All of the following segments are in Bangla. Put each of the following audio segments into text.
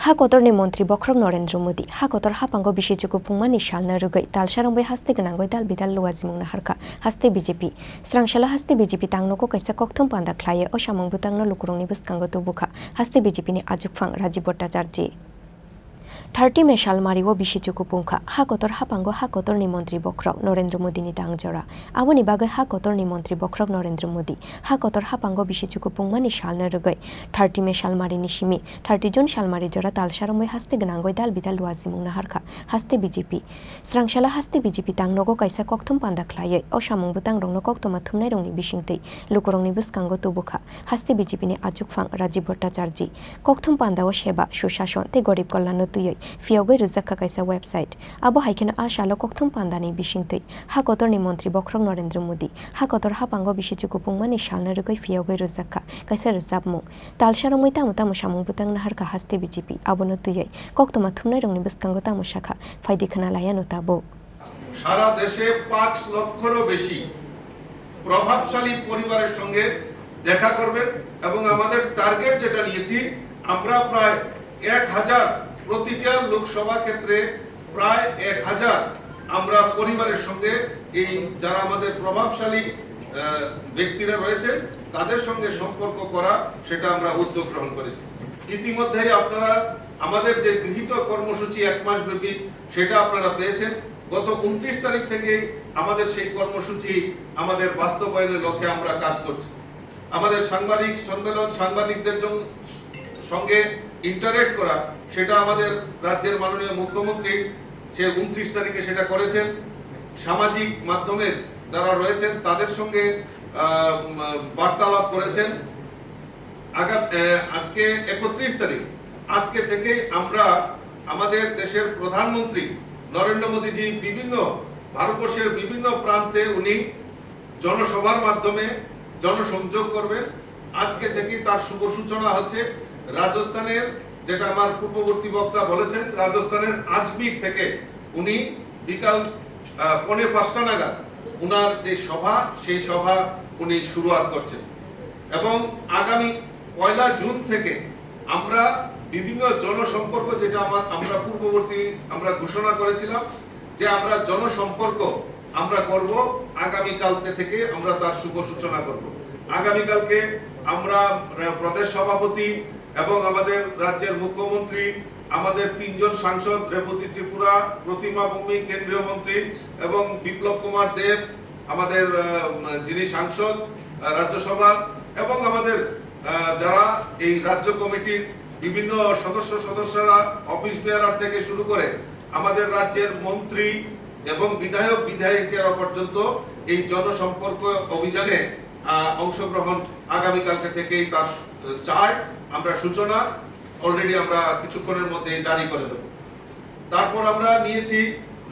हाकतरनि मन्त्री बख्रम नरेन्द्र मोदी हाकतर हापांगो बिसिजुगु पुंमानि सालना रुगै तालसारंबै हास्ते गनांगै दाल बिदाल लुवाजिमुंना हारखा हास्ते बीजेपी स्रांशाला हास्ते बीजेपी तांनोको कैसा कक्थम पान्दा ख्लाये असामंग बुतांनो लुकुरंनि बस्कांगो तुबुखा हास्ते बीजेपीनि आजुकफां राजीव भट्टाचार्य 30 मे सालमारिओ बिसिजुगु पुंखा हाकतर हापांगो हाकतरनि मन्त्री बख्रम नरेन्द्र मोदीनि तांजरा आबोनि बागै हाकतरनि मन्त्री बख्रम नरेन्द्र मोदी हाकतर हापांगो बिसिजुगु पुंमानि सालना रुगै 30 मे सालमारिनि सिमि 30 जुन सालमारि जरा तालसारंबै हास्ते गनांगै दाल बिदाल लुवाजिमुंना हारखा हास्ते बीजेपी स्रांशाला हास्ते बीजेपी तांनोको कैसा कक्थम पान्दा ख्लायै असामंग बुतां रंनो कक्थमा थुमनाय रंनि बिसिंतै लुकुरंनि बस्कांगो तुबुखा हास्ते बीजेपीनि आजुकफां राजीव भट्टाचार्य कक्थम पान्दाओ सेबा सुशासन ते गरीब कल्याण तुयै फियावगै रुजाक्का कैसा वेबसाइट आबो हाइकेना आशालो कक्थम पान्दानि बिसिंतै हाकतरनि मन्त्री बख्रम नरेन्द्र मोदी हाकतर हापांगो बिसिजुगु पुंमानि सालना रुगै फियावगै रुजाक्का कैसा रुजाबमुं तालसारंमै तामु तामु सामंग बुतां नाहारखा हास्ते बीजेपी आबोनो तुयै कक्थमा थुमनाय रंनि बस्कांगो तामु शाखा फायदिखाना लायानो ताबो সারা দেশে 5 লক্ষেরও বেশি প্রভাবশালী পরিবারের সঙ্গে দেখা করবেন এবং আমাদের টার্গেট যেটা নিয়েছি আমরা প্রায় 1000 প্রতিটা লোকসভা ক্ষেত্রে প্রায় 1000 আমরা পরিবারের সঙ্গে এই যারা আমাদের প্রভাবশালী ব্যক্তিরা রয়েছেন তাদের সঙ্গে সম্পর্ক করা সেটা আমরা উদ্যোগ গ্রহণ করেছি। ইতিমধ্যেই আপনারা আমাদের যে গৃহীত কর্মসূচি 1 মাস ব্যাপী সেটা আপনারা পেয়েছেন। গত 29 তারিখ থেকে আমাদের সেই কর্মসূচি আমাদের বাস্তবায়নের লক্ষ্যে আমরা কাজ করছি। আমাদের সাংবাদিক সম্মেলন সাংবাদিকদের সঙ্গে ইন্টারঅ্যাক্ট করা সেটা আমাদের রাজ্যের মাননীয় মুখ্যমন্ত্রী সে 29 তারিখে সেটা করেছেন। সামাজিক মাধ্যমে যারা রয়েছেন তাদের সঙ্গে বার্তালাপ করেছেন। আজকে 31 তারিখ আজকে থেকে আমরা আমাদের দেশের প্রধানমন্ত্রী নরেন্দ্র মোদীজি বিভিন্ন ভারতবর্ষের বিভিন্ন প্রান্তে উনি জনসভার মাধ্যমে জনসংযোগ করবেন। আজকে থেকে তার শুভ সূচনা হচ্ছে রাজস্থানের, যেটা আমার পূর্ববর্তী বক্তা বলেছেন, রাজস্থানের আজমির থেকে উনি বিকাল 4:45 নাগাদ উনার যে সভা সেই সভা উনি শুরুয়াত করছেন এবং আগামী 1 জুন থেকে আমরা বিভিন্ন জনসম্পর্ক যেটা আমরা পূর্ববর্তী আমরা ঘোষণা করেছিলাম যে আমরা জনসম্পর্ক আমরা করব, আগামীকালকে থেকে আমরা তার শুভ সূচনা করব। আগামীকালকে আমরা প্রদেশ সভাপতি এবং আমাদের রাজ্যের মুখ্যমন্ত্রী, আমাদের 3 জন সাংসদ রেবতী ত্রিপুরা, প্রতিমা ভৌমিক কেন্দ্রীয় মন্ত্রী এবং বিপ্লব কুমার দেব আমাদের যিনি সাংসদ রাজ্যসভার এবং আমাদের যারা এই রাজ্য কমিটির বিভিন্ন সদস্যরা অফিস বেয়ারার থেকে শুরু করে আমাদের রাজ্যের মন্ত্রী এবং বিধায়কেরা পর্যন্ত এই জনসম্পর্ক অভিযানে অংশগ্রহণ আগামীকালকে থেকেই তার চার্ট আমরা সূচনা অলরেডি আমরা কিছুক্ষণের মধ্যে জারি করে দেব। তারপর আমরা নিয়েছি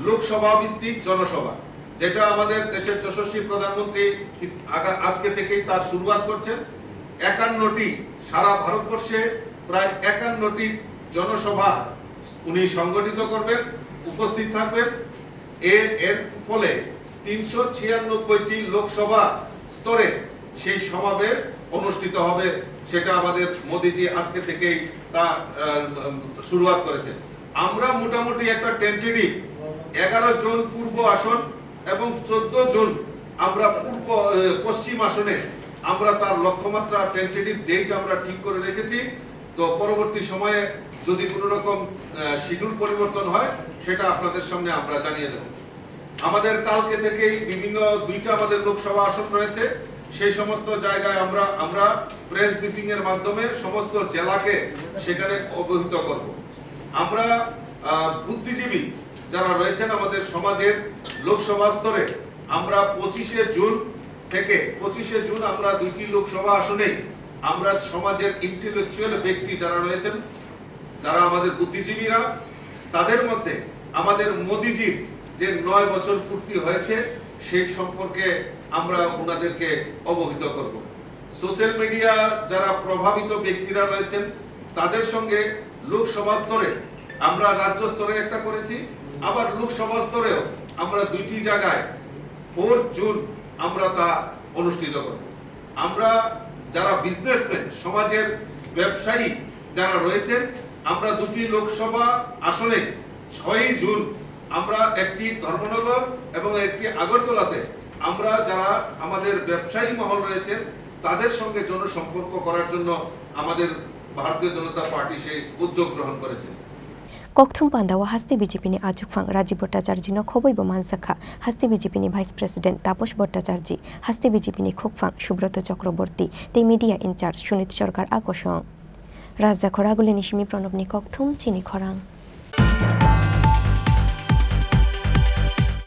লোকসভা ভিত্তিক জনসভা, যেটা আমাদের দেশের যশস্বী প্রধানমন্ত্রী আজকে থেকেই তার শুরুয়াত করছেন। 51টি সারা ভারতবর্ষে প্রায় 51টি জনসভা উনি সংগঠিত করবেন, উপস্থিত থাকবেন। এর ফলে 396টি লোকসভা স্তরে সেই সমাবেশ অনুষ্ঠিত হবে, সেটা আমাদের মোদিজি আজকে থেকেই তা শুরুয়াত করেছেন। আমরা মোটামুটি একটা টেন্টেটিভ 11 জন পূর্ব আসন এবং 14 জন আমরা পশ্চিম আসনে আমরা তার লক্ষ্যমাত্রা টেন্টেটিভ ডেট আমরা ঠিক করে রেখেছি। তো পরবর্তী সময়ে যদি কোনো রকম শিডিউল পরিবর্তন হয় সেটা আপনাদের সামনে আমরা জানিয়ে দেব। আমাদের কালকে থেকেই বিভিন্ন 2টা আমাদের লোকসভা আসন রয়েছে, সেই সমস্ত জায়গায় আমরা প্রেস ব্রিফিং এর মাধ্যমে সমস্ত জেলাকে সেখানে অবহিত করব। আমরা বুদ্ধিজীবী যারা রয়েছেন আমাদের সমাজের লোকসভা স্তরে আমরা 25 জুন আমরা 2টি লোকসভা আসনে আমরা সমাজের ইন্টেলেকচুয়াল ব্যক্তি যারা রয়েছেন, যারা আমাদের বুদ্ধিজীবীরা, তাদের মধ্যে আমাদের মোদিজির যে 9 বছর পূর্তি হয়েছে সেই সম্পর্কে আমরা ওনাদেরকে অবহিত করব। সোশ্যাল মিডিয়া যারা প্রভাবিত ব্যক্তিরা রয়েছেন তাদের সঙ্গে লোকসভা স্তরে আমরা রাজ্য স্তরে একটা করেছি, আবার লোকসভা স্তরেও আমরা 2টি জায়গায় 4 জুন আমরা তা অনুষ্ঠিত করব। আমরা যারা বিজনেসম্যান, সমাজের ব্যবসায়ী যারা রয়েছেন আমরা দুটি লোকসভা আসনে 6ই জুন আমরা একটি ধর্মনগর এবং একটি আগরতলাতে আমরা যারা আমাদের ব্যবসায়ী মহল রয়েছেন তাদের সঙ্গে জনসম্পর্ক করার জন্য আমাদের ভারতীয় জনতা পার্টি সেই উদ্যোগ গ্রহণ করেছে। kokthum pandawa haste BJP ni ajukphang Rajiv Bhattacharya no khoboi bo mansakha haste BJP ni Vice President Taposh Bhattacharya haste BJP ni khokphang Subroto Chakraborty tei media in charge Sunit Sarkar akosong Raja Khoraguli ni Simi Pranab ni kokthum chini khorang